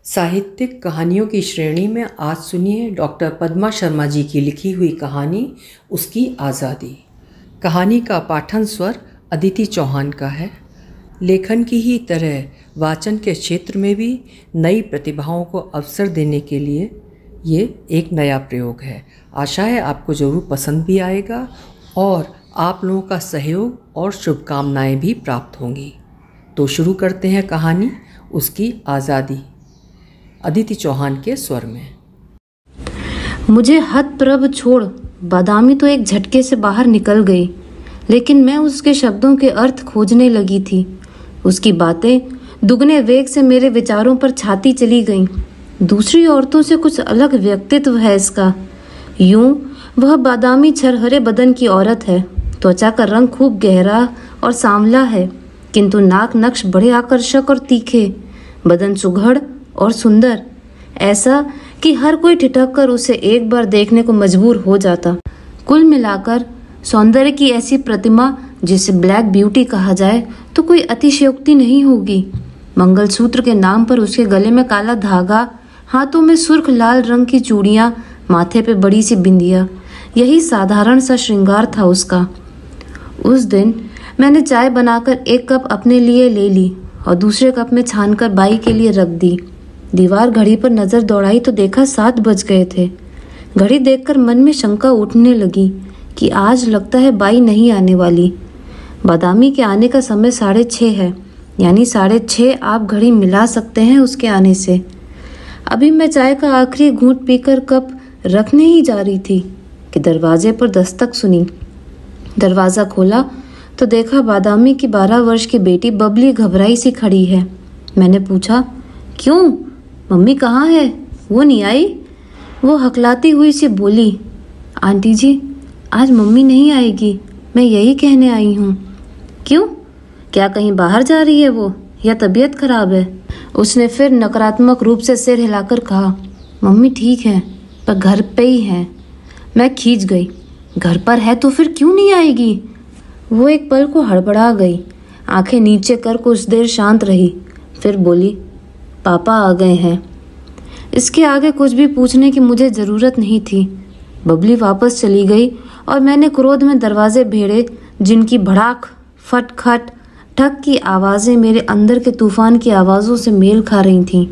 साहित्यिक कहानियों की श्रेणी में आज सुनिए डॉक्टर पद्मा शर्मा जी की लिखी हुई कहानी उसकी आज़ादी। कहानी का पाठन स्वर अदिति चौहान का है। लेखन की ही तरह वाचन के क्षेत्र में भी नई प्रतिभाओं को अवसर देने के लिए ये एक नया प्रयोग है। आशा है आपको ज़रूर पसंद भी आएगा और आप लोगों का सहयोग और शुभकामनाएं भी प्राप्त होंगी। तो शुरू करते हैं कहानी उसकी आज़ादी, अदिति चौहान के स्वर में। मुझे हतप्रभ छोड़ बादामी तो एक झटके से बाहर निकल गई, लेकिन मैं उसके शब्दों के अर्थ खोजने लगी थी। उसकी बातें दुगने वेग से मेरे विचारों पर छाती चली गईं। दूसरी औरतों से कुछ अलग व्यक्तित्व है इसका। यूं वह बादामी छरहरे बदन की औरत है। त्वचा का रंग खूब गहरा और सांवला है, किंतु नाक नक्श बड़े आकर्षक और तीखे। बदन सुघड़ और सुंदर, ऐसा कि हर कोई ठिठक कर उसे एक बार देखने को मजबूर हो जाता। कुल मिलाकर सौंदर्य की ऐसी प्रतिमा जिसे ब्लैक ब्यूटी कहा जाए तो कोई अतिशयोक्ति नहीं होगी। मंगलसूत्र के नाम पर उसके गले में काला धागा, हाथों में सुर्ख लाल रंग की चूड़ियां, माथे पे बड़ी सी बिंदिया, यही साधारण सा श्रृंगार था उसका। उस दिन मैंने चाय बनाकर एक कप अपने लिए ले ली और दूसरे कप में छानकर बाई के लिए रख दी। दीवार घड़ी पर नजर दौड़ाई तो देखा 7 बज गए थे। घड़ी देखकर मन में शंका उठने लगी कि आज लगता है बाई नहीं आने वाली। बादामी के आने का समय 6:30 है, यानी 6:30 आप घड़ी मिला सकते हैं उसके आने से। अभी मैं चाय का आखिरी घूंट पीकर कप रखने ही जा रही थी कि दरवाजे पर दस्तक सुनी। दरवाज़ा खोला तो देखा बादामी की 12 वर्ष की बेटी बबली घबराई सी खड़ी है। मैंने पूछा, क्यों मम्मी कहाँ है, वो नहीं आई? वो हकलाती हुई सी बोली, आंटी जी आज मम्मी नहीं आएगी, मैं यही कहने आई हूँ। क्यों, क्या कहीं बाहर जा रही है वो, या तबीयत खराब है? उसने फिर नकारात्मक रूप से सिर हिलाकर कहा, मम्मी ठीक है पर घर पे ही है। मैं खींच गई, घर पर है तो फिर क्यों नहीं आएगी? वो एक पल को हड़बड़ा गई, आंखें नीचे कर कुछ देर शांत रही, फिर बोली, पापा आ गए हैं। इसके आगे कुछ भी पूछने की मुझे ज़रूरत नहीं थी। बबली वापस चली गई और मैंने क्रोध में दरवाजे भेड़े, जिनकी भड़ाक फट खट ठक की आवाज़ें मेरे अंदर के तूफान की आवाज़ों से मेल खा रही थीं।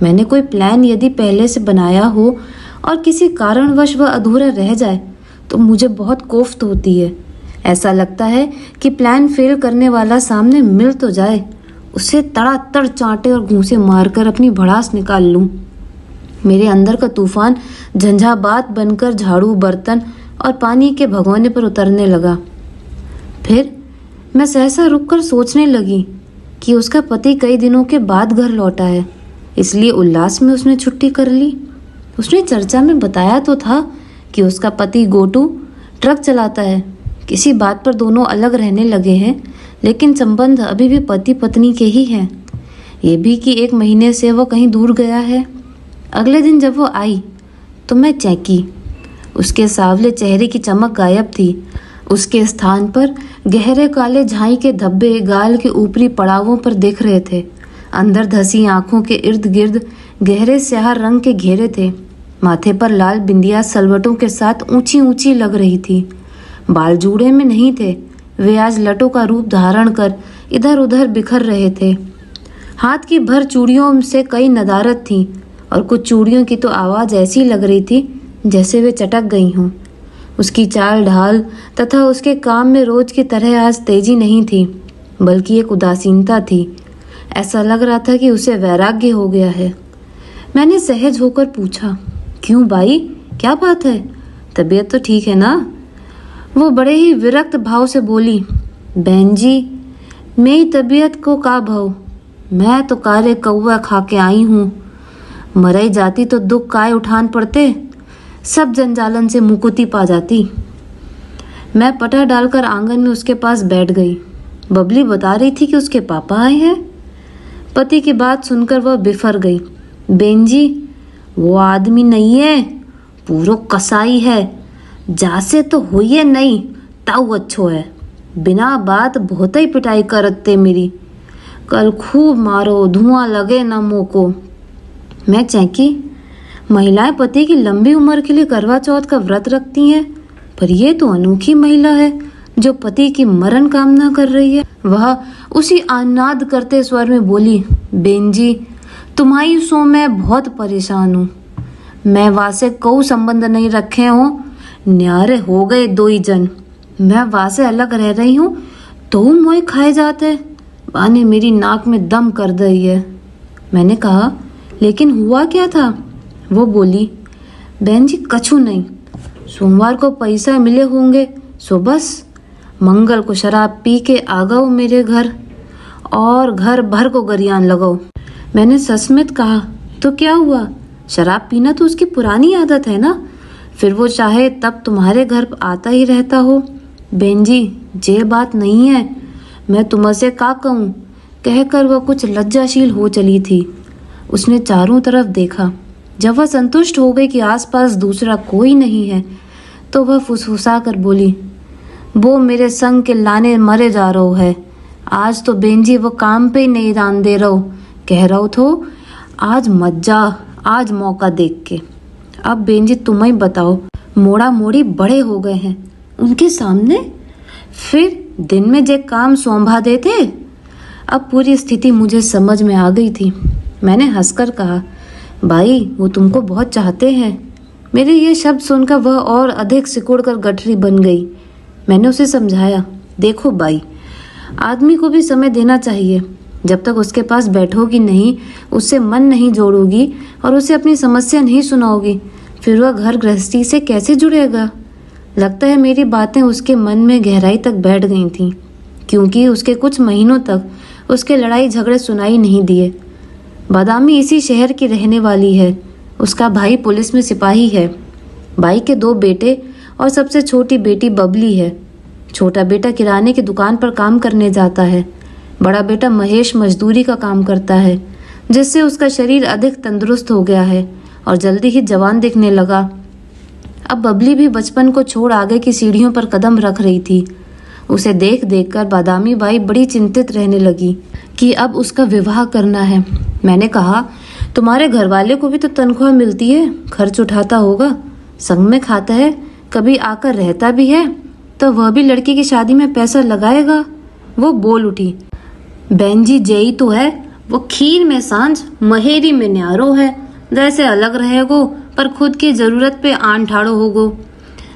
मैंने कोई प्लान यदि पहले से बनाया हो और किसी कारणवश वह अधूरा रह जाए तो मुझे बहुत कोफ्त होती है। ऐसा लगता है कि प्लान फेल करने वाला सामने मिल तो जाए, उसे तड़ातड़ चांटे और घूंसे मारकर अपनी भड़ास निकाल लूं। मेरे अंदर का तूफान झंझावात बनकर झाड़ू, बर्तन और पानी के भगोने पर उतरने लगा। फिर मैं सहसा रुककर सोचने लगी कि उसका पति कई दिनों के बाद घर लौटा है, इसलिए उल्लास में उसने छुट्टी कर ली। उसने चर्चा में बताया तो था कि उसका पति गोटू ट्रक चलाता है। किसी बात पर दोनों अलग रहने लगे हैं, लेकिन संबंध अभी भी पति पत्नी के ही हैं। ये भी कि 1 महीने से वह कहीं दूर गया है। अगले दिन जब वो आई तो मैं चौंकी। उसके सांवले चेहरे की चमक गायब थी। उसके स्थान पर गहरे काले झाई के धब्बे गाल के ऊपरी पड़ावों पर दिख रहे थे। अंदर धसी आंखों के इर्द गिर्द गहरे स्याह रंग के घेरे थे। माथे पर लाल बिंदिया सलवटों के साथ ऊंची ऊंची लग रही थी। बाल जूड़े में नहीं थे, वे आज लटों का रूप धारण कर इधर उधर बिखर रहे थे। हाथ की भर चूड़ियों से कई नदारत थी और कुछ चूड़ियों की तो आवाज़ ऐसी लग रही थी जैसे वे चटक गई हों। उसकी चाल ढाल तथा उसके काम में रोज की तरह आज तेजी नहीं थी, बल्कि एक उदासीनता थी। ऐसा लग रहा था कि उसे वैराग्य हो गया है। मैंने सहज होकर पूछा, क्यों बाई, क्या बात है, तबीयत तो ठीक है ना? वो बड़े ही विरक्त भाव से बोली, बहन जी मेरी तबीयत को का भाव, मैं तो काले कौवा खा के आई हूँ। मरई जाती तो दुख काय उठान पड़ते, सब जंजालन से मुकुति पा जाती। मैं पटा डालकर आंगन में उसके पास बैठ गई। बबली बता रही थी कि उसके पापा आए हैं। पति की बात सुनकर वह बिफर गई, बेन जी वो आदमी नहीं है, पूरो कसाई है, जासे तो होइए नहीं ताऊ अच्छो है, बिना बात बहुत ही पिटाई करते मेरी, कल खूब मारो धुआं लगे ना मुँह को। मैं चौंकी। महिलाएं पति की लंबी उम्र के लिए करवा चौथ का व्रत रखती हैं, पर यह तो अनोखी महिला है जो पति की मरण कामना कर रही है। वह उसी आह्लाद करते स्वर में बोली, बेन जी, तुम्हारी सो मैं बहुत परेशान हूँ। मैं वासे कोई संबंध नहीं रखे हो, न्यारे हो गए दो ही जन। मैं वासे अलग रह रही हूँ तो मोए खाए जाते। बा ने मेरी नाक में दम कर दी है। मैंने कहा, लेकिन हुआ क्या था? वो बोली, बहन जी कछु नहीं, सोमवार को पैसा मिले होंगे सो बस मंगल को शराब पी के आ गओ मेरे घर और घर भर को गरियान लगाओ। मैंने सस्मित कहा, तो क्या हुआ? शराब पीना तो उसकी पुरानी आदत है ना, फिर वो चाहे तब तुम्हारे घर आता ही रहता हो। बहन जी ये बात नहीं है, मैं तुमसे का कहूँ। कहकर वह कुछ लज्जाशील हो चली थी। उसने चारों तरफ देखा। जब वह संतुष्ट हो गई कि आसपास दूसरा कोई नहीं है तो वह फुसफुसा कर बोली, वो मेरे संग के लाने मरे जा रहो है। आज तो बेन जी वो काम पे ही नहीं ध्यान दे रहो, कह रहो तो आज मत जा, आज मौका देख के। अब बेन जी तुम ही बताओ, मोड़ा मोड़ी बड़े हो गए हैं उनके सामने, फिर दिन में जे काम सौंभा देते। अब पूरी स्थिति मुझे समझ में आ गई थी। मैंने हंसकर कहा, भाई वो तुमको बहुत चाहते हैं। मेरे ये शब्द सुनकर वह और अधिक सिकुड़ कर गठरी बन गई। मैंने उसे समझाया, देखो भाई, आदमी को भी समय देना चाहिए। जब तक उसके पास बैठोगी नहीं, उससे मन नहीं जोड़ोगी और उसे अपनी समस्या नहीं सुनाओगी, फिर वह घर गृहस्थी से कैसे जुड़ेगा? लगता है मेरी बातें उसके मन में गहराई तक बैठ गई थीं, क्योंकि उसके कुछ महीनों तक उसके लड़ाई झगड़े सुनाई नहीं दिए। बादामी इसी शहर की रहने वाली है। उसका भाई पुलिस में सिपाही है। भाई के 2 बेटे और सबसे छोटी बेटी बबली है। छोटा बेटा किराने की दुकान पर काम करने जाता है। बड़ा बेटा महेश मजदूरी का काम करता है, जिससे उसका शरीर अधिक तंदुरुस्त हो गया है और जल्दी ही जवान दिखने लगा। अब बबली भी बचपन को छोड़ आगे की सीढ़ियों पर कदम रख रही थी। उसे देख देखकर बादामी बाई बड़ी चिंतित रहने लगी कि अब उसका विवाह करना है। मैंने कहा, तुम्हारे घर वाले को भी तो तनख्वाह मिलती है, खर्च उठाता होगा, संग में खाता है, कभी आकर रहता भी है, तो वह भी लड़की की शादी में पैसा लगाएगा। वो बोल उठी, बहन जी जेई तो है, वो खीर में सांझ महेरी में न्यारो है, जैसे अलग रहेगो पर खुद की जरूरत पे आन ठाड़ो होगो।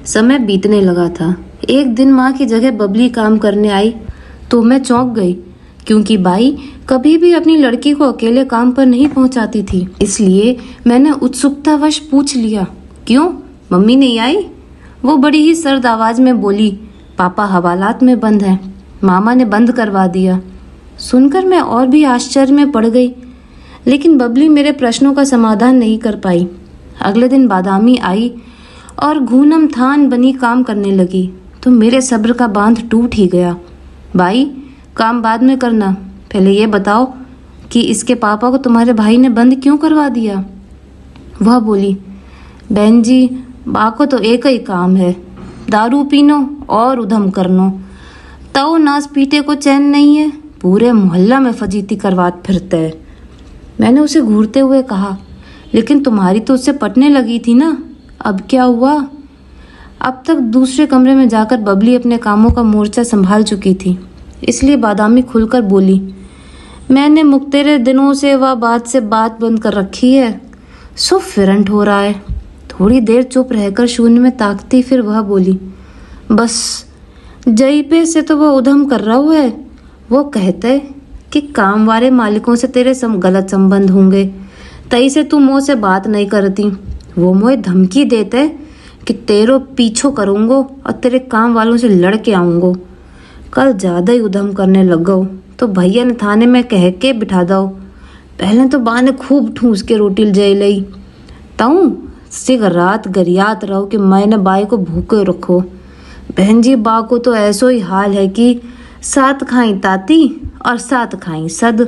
समय बीतने लगा था। एक दिन माँ की जगह बबली काम करने आई तो मैं चौंक गई, क्योंकि बाई कभी भी अपनी लड़की को अकेले काम पर नहीं पहुंचाती थी। इसलिए मैंने उत्सुकतावश पूछ लिया, क्यों मम्मी नहीं आई? वो बड़ी ही सर्द आवाज में बोली, पापा हवालात में बंद है, मामा ने बंद करवा दिया। सुनकर मैं और भी आश्चर्य में पड़ गई, लेकिन बबली मेरे प्रश्नों का समाधान नहीं कर पाई। अगले दिन बादामी आई और घूनम थान बनी काम करने लगी तो मेरे सब्र का बांध टूट ही गया। भाई काम बाद में करना, पहले ये बताओ कि इसके पापा को तुम्हारे भाई ने बंद क्यों करवा दिया? वह बोली, बहन जी बा को तो एक ही काम है, दारू पीनो और उधम करनो। तो नाच पीटे को चैन नहीं है, पूरे मोहल्ला में फजीती करवात फिरते है। मैंने उसे घूरते हुए कहा, लेकिन तुम्हारी तो उससे पटने लगी थी ना, अब क्या हुआ? अब तक दूसरे कमरे में जाकर बबली अपने कामों का मोर्चा संभाल चुकी थी, इसलिए बादामी खुलकर बोली, मैंने मुक्तेरे दिनों से वह बात से बात बंद कर रखी है, सो फिरंट हो रहा है। थोड़ी देर चुप रहकर शून्य में ताकती फिर वह बोली, बस जई पे से तो वह उधम कर रहा है। वो कहते कि काम वाले मालिकों से तेरे गलत संबंध होंगे, तई से तू मुँह से बात नहीं करती। वो मुझे धमकी देते कि तेरो पीछो करूँगो और तेरे काम वालों से लड़ के आऊँगो। कल ज़्यादा ही उधम करने लग गो तो भैया ने थाने में कह के बिठा दो। पहले तो बा ने खूब ठूस के रोटी जय लई, ताऊ सिग रात गरियात रहो कि मैंने बाई को भूखे रखो। बहन जी बा को तो ऐसो ही हाल है कि 7 खाई ताती और 7 खाई सद।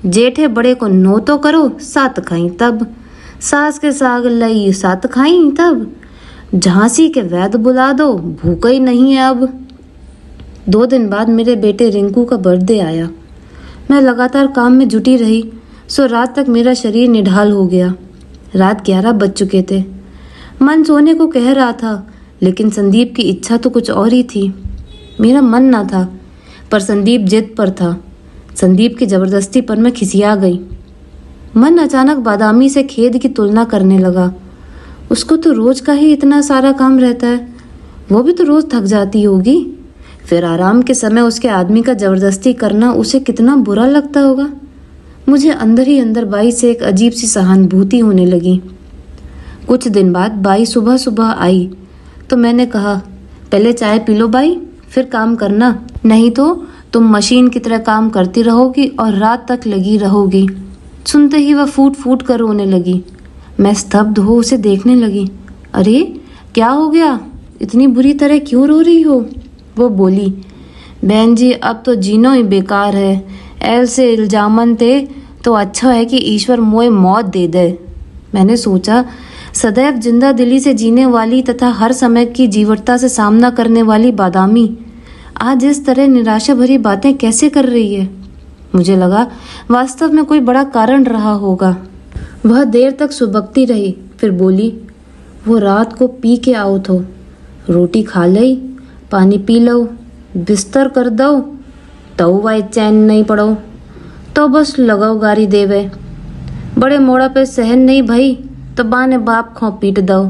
जेठे बड़े को नो तो करो 7 खाई तब, सास के साग लई 7 खाई तब, झांसी के वैद बुला दो भूखा ही नहीं है अब। 2 दिन बाद मेरे बेटे रिंकू का बर्थडे आया। मैं लगातार काम में जुटी रही। सो रात तक मेरा शरीर निढाल हो गया। रात 11 बज चुके थे। मन सोने को कह रहा था, लेकिन संदीप की इच्छा तो कुछ और ही थी। मेरा मन ना था, पर संदीप जिद पर था। संदीप की जबरदस्ती पर मैं खिसिया गई। मन अचानक बादामी से खेद की तुलना करने लगा। उसको तो रोज का ही इतना सारा काम रहता है, वो भी तो रोज थक जाती होगी। फिर आराम के समय उसके आदमी का जबरदस्ती करना उसे कितना बुरा लगता होगा। मुझे अंदर ही अंदर बाई से एक अजीब सी सहानुभूति होने लगी। कुछ दिन बाद बाई सुबह सुबह आई तो मैंने कहा, पहले चाय पी लो बाई, फिर काम करना, नहीं तो तुम मशीन की तरह काम करती रहोगी और रात तक लगी रहोगी। सुनते ही वह फूट फूट कर रोने लगी। मैं स्तब्ध हो उसे देखने लगी। अरे क्या हो गया, इतनी बुरी तरह क्यों रो रही हो? वो बोली, बहन जी अब तो जीना ही बेकार है, ऐसे इल्जामन थे तो अच्छा है कि ईश्वर मोए मौत दे दे। मैंने सोचा, सदैव जिंदा दिली से जीने वाली तथा हर समय की जीवटता से सामना करने वाली बादामी आज इस तरह निराशा भरी बातें कैसे कर रही है। मुझे लगा वास्तव में कोई बड़ा कारण रहा होगा। वह देर तक सुबकती रही, फिर बोली, वो रात को पी के आओ थो, रोटी खा लई, पानी पी लो, बिस्तर कर दो, तो वाई चैन नहीं पड़ो, तो बस लगाओ गारी देवे। बड़े मोड़ा पे सहन नहीं भई तो बाने बाप खो पीट दो।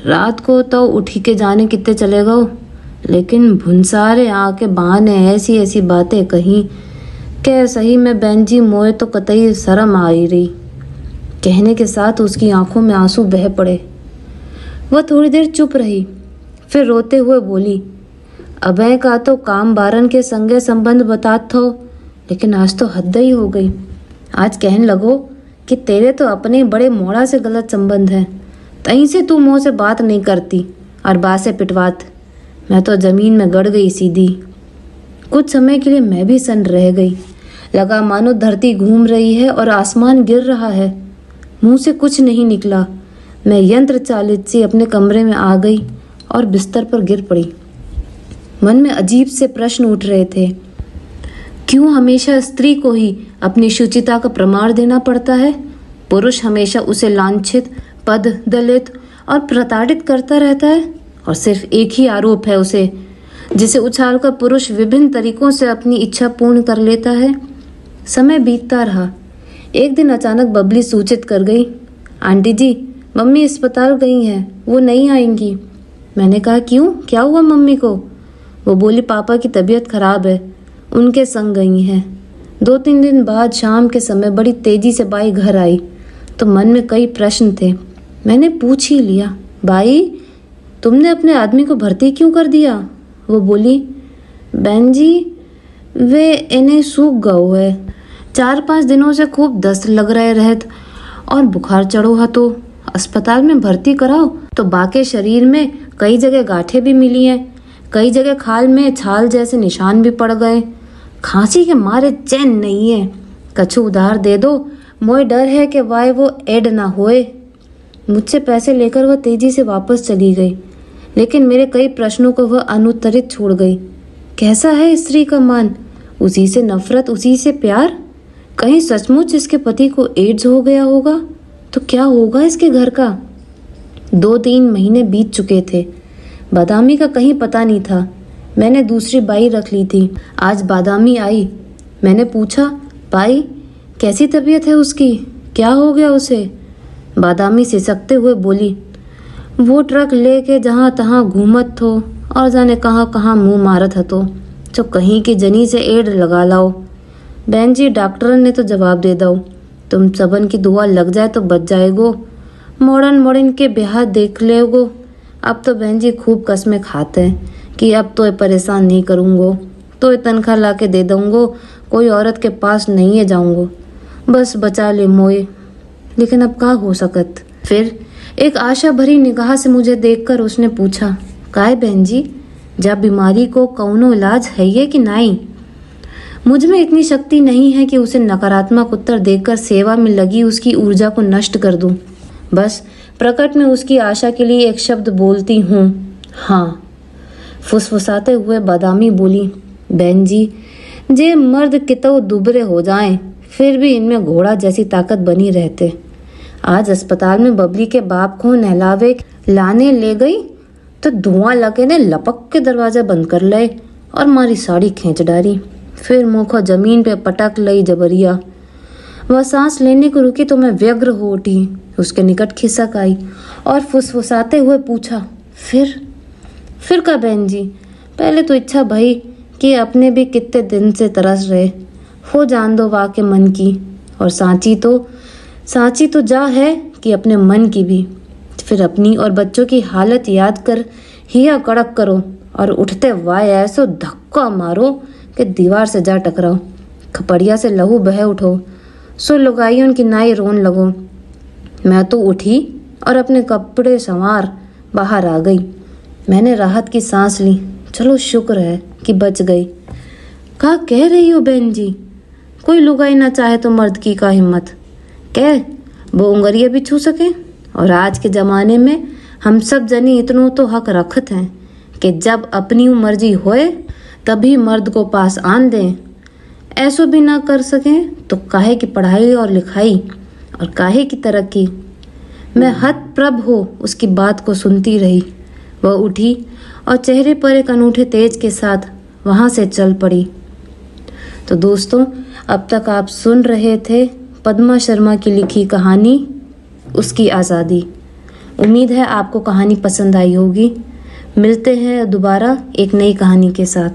रात को तो उठी के जाने कितने चले गो, लेकिन भुनसारे आके बहाने ऐसी ऐसी बातें कही के सही में बहन जी मोए तो कतई शर्म आ ही रही। कहने के साथ उसकी आंखों में आंसू बह पड़े। वह थोड़ी देर चुप रही, फिर रोते हुए बोली, अबे का तो काम बारन के संगे संबंध बतात थो, लेकिन आज तो हद ही हो गई। आज कहने लगो कि तेरे तो अपने बड़े मोड़ा से गलत संबंध है, तहीं से तू मुँह से बात नहीं करती और बात से पिटवात। मैं तो जमीन में गड़ गई सीधी। कुछ समय के लिए मैं भी सन्न रह गई। लगा मानो धरती घूम रही है और आसमान गिर रहा है। मुंह से कुछ नहीं निकला। मैं यंत्र चालित सी अपने कमरे में आ गई और बिस्तर पर गिर पड़ी। मन में अजीब से प्रश्न उठ रहे थे। क्यों हमेशा स्त्री को ही अपनी शुचिता का प्रमाण देना पड़ता है? पुरुष हमेशा उसे लांछित, पद दलित और प्रताड़ित करता रहता है, और सिर्फ एक ही आरोप है उसे, जिसे उछालकर पुरुष विभिन्न तरीकों से अपनी इच्छा पूर्ण कर लेता है। समय बीतता रहा। एक दिन अचानक बबली सूचित कर गई, आंटी जी मम्मी अस्पताल गई हैं, वो नहीं आएंगी। मैंने कहा, क्यों, क्या हुआ मम्मी को? वो बोली, पापा की तबीयत खराब है, उनके संग गई हैं। 2-3 दिन बाद शाम के समय बड़ी तेजी से बाई घर आई तो मन में कई प्रश्न थे। मैंने पूछ ही लिया, बाई तुमने अपने आदमी को भर्ती क्यों कर दिया? वो बोली, बहन जी वे इन्हें सूख गओ है, 4-5 दिनों से खूब दस्त लग रहे रहत और बुखार चढ़ो हा, तो अस्पताल में भर्ती कराओ। तो बाके शरीर में कई जगह गांठें भी मिली हैं, कई जगह खाल में छाल जैसे निशान भी पड़ गए। खांसी के मारे चैन नहीं है, कछु उधार दे दो, मोए डर है कि वाय वो एड ना होए। मुझसे पैसे लेकर वह तेजी से वापस चली गई, लेकिन मेरे कई प्रश्नों को वह अनुत्तरित छोड़ गई। कैसा है स्त्री का मन? उसी से नफरत, उसी से प्यार? कहीं सचमुच इसके पति को एड्स हो गया होगा तो क्या होगा इसके घर का? 2-3 महीने बीत चुके थे। बादामी का कहीं पता नहीं था। मैंने दूसरी बाई रख ली थी। आज बादामी आई। मैंने पूछा, बाई कैसी तबीयत है उसकी, क्या हो गया उसे? बादामी सिसकते हुए बोली, वो ट्रक लेके जहाँ तहाँ घूमत थो और जाने कहाँ कहाँ मुंह मारत हतो, जो कहीं की जनी से एड लगा लाओ। बहन जी डॉक्टर ने तो जवाब दे दो, तुम सबन की दुआ लग जाए तो बच जाएगो, मोड़न के ब्याह देख लेगो। अब तो बहन जी खूब कसमें खाते हैं कि अब तो परेशान नहीं करूँगो, तो तनख्वाह ला के दे दूँगो, कोई औरत के पास नहीं है जाऊँगो, बस बचा ले मोए। लेकिन अब क्या हो सकत? फिर एक आशा भरी निगाह से मुझे देखकर उसने पूछा, काहे बहन जी, जब बीमारी को कौनो इलाज है ये कि नहीं? मुझ में इतनी शक्ति नहीं है कि उसे नकारात्मक उत्तर देकर सेवा में लगी उसकी ऊर्जा को नष्ट कर दूं। बस प्रकट में उसकी आशा के लिए एक शब्द बोलती हूँ, हाँ। फुसफुसाते हुए बादामी बोली, बहन जी जे मर्द कितो दुबरे हो जाएं फिर भी इनमें घोड़ा जैसी ताकत बनी रहते। आज अस्पताल में बबली के बाप को नहलावे लाने ले गई तो धुआं लगे ने लपक के दरवाजा बंद कर ले और मारी साड़ी खींच डाली। फिर मुँह को जमीन पे पटक लई जबरिया। वह सांस लेने को रुकी तो मैं व्यग्र हो उठी। उसके निकट खिसक आई और फुसफुसाते हुए पूछा, फिर का बहन जी? पहले तो इच्छा भई कि अपने भी कितने दिन से तरस रहे हो जान दो वाके मन की, और सांची तो जा है कि अपने मन की भी। फिर अपनी और बच्चों की हालत याद कर हिया कड़क करो और उठते वाय ऐसो धक्का मारो कि दीवार से जा टकराओ। खपड़िया से लहू बह उठो, सो लुगाइयों की नाई रोन लगो। मैं तो उठी और अपने कपड़े संवार बाहर आ गई। मैंने राहत की सांस ली। चलो शुक्र है कि बच गई। क्या कह रही हो बहन जी? कोई लुगाई ना चाहे तो मर्द की का हिम्मत कह वो उंगरिया भी छू सके। और आज के ज़माने में हम सब जनी इतनो तो हक रखत हैं कि जब अपनी मर्जी होए तभी मर्द को पास आन दें। ऐसो भी ना कर सकें तो काहे की पढ़ाई और लिखाई और काहे की तरक्की। मैं हतप्रभ हो उसकी बात को सुनती रही। वह उठी और चेहरे पर एक अनूठे तेज के साथ वहाँ से चल पड़ी। तो दोस्तों, अब तक आप सुन रहे थे पद्मा शर्मा की लिखी कहानी उसकी आज़ादी। उम्मीद है आपको कहानी पसंद आई होगी। मिलते हैं दोबारा एक नई कहानी के साथ।